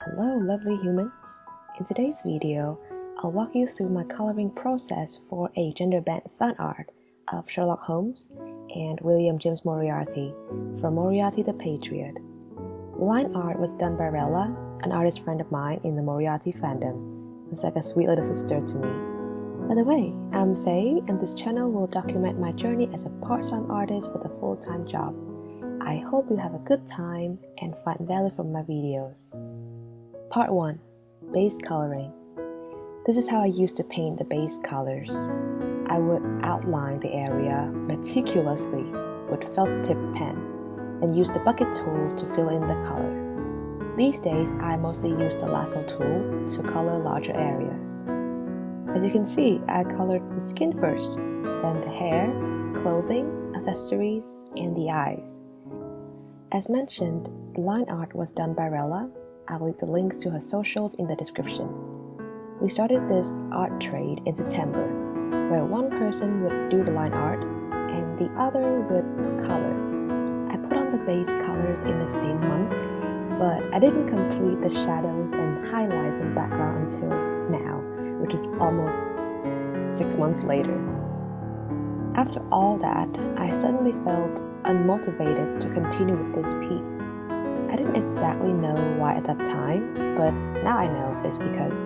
Hello lovely humans! In today's video, I'll walk you through my coloring process for a genderbend fan art of Sherlock Holmes and William James Moriarty from Moriarty the Patriot. The line art was done by Rella, an artist friend of mine in the Moriarty fandom, who's like a sweet little sister to me. By the way, I'm Faye, and this channel will document my journey as a part-time artist with a full-time job. I hope you have a good time and find value from my videos. Part 1. Base coloring. This is how I used to paint the base colors. I would outline the area meticulously with felt tip pen and use the bucket tool to fill in the color. These days, I mostly use the lasso tool to color larger areas. As you can see, I colored the skin first, then the hair, clothing, accessories, and the eyes. As mentioned, the line art was done by Rella. I will leave the links to her socials in the description. We started this art trade in September, where one person would do the line art and the other would color. I put on the base colors in the same month, but I didn't complete the shadows and highlights and background until now, which is almost 6 months later. After all that, I suddenly felt unmotivated to continue with this piece. I didn't exactly know why at that time, but now I know it's because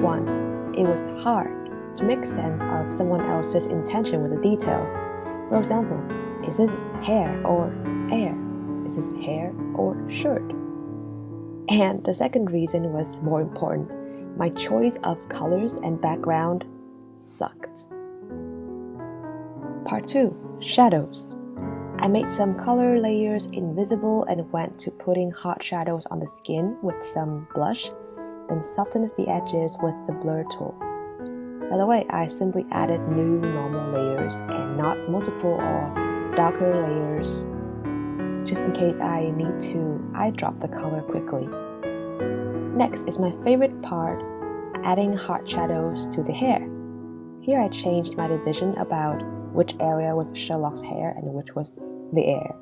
1. It was hard to make sense of someone else's intention with the details. For example, is this hair or air? Is this hair or shirt? And the second reason was more important. My choice of colors and background sucked. Part 2. Shadows. I made some color layers invisible and went to putting hard shadows on the skin with some blush, then softened the edges with the blur tool. By the way, I simply added new normal layers and not multiple or darker layers, just in case I need to eye drop the color quickly. Next is my favorite part, adding hard shadows to the hair. Here I changed my decision about which area was Sherlock's hair and which was the air.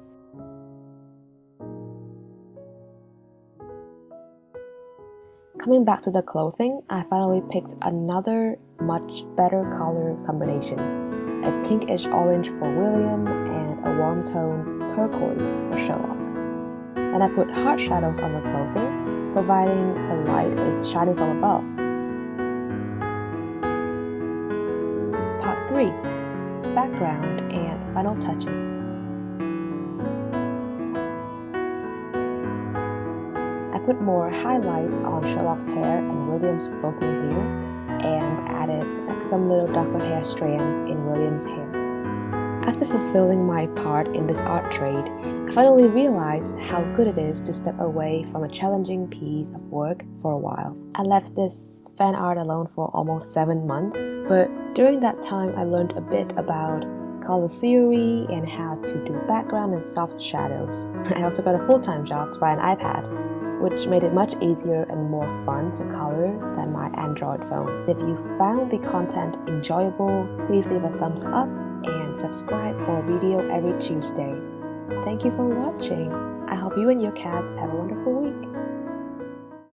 Coming back to the clothing, I finally picked another much better color combination, a pinkish orange for William and a warm tone turquoise for Sherlock. And I put hard shadows on the clothing, providing the light is shining from above. Part 3. Background and final touches. I put more highlights on Sherlock's hair and William's clothing here, and added some little darker hair strands in William's hair. After fulfilling my part in this art trade, I finally realized how good it is to step away from a challenging piece of work for a while. I left this fan art alone for almost 7 months, but during that time I learned a bit about color theory and how to do background and soft shadows. I also got a full-time job to buy an iPad, which made it much easier and more fun to color than my Android phone. If you found the content enjoyable, please leave a thumbs up and subscribe for a video every Tuesday. Thank you for watching. I hope you and your cats have a wonderful week.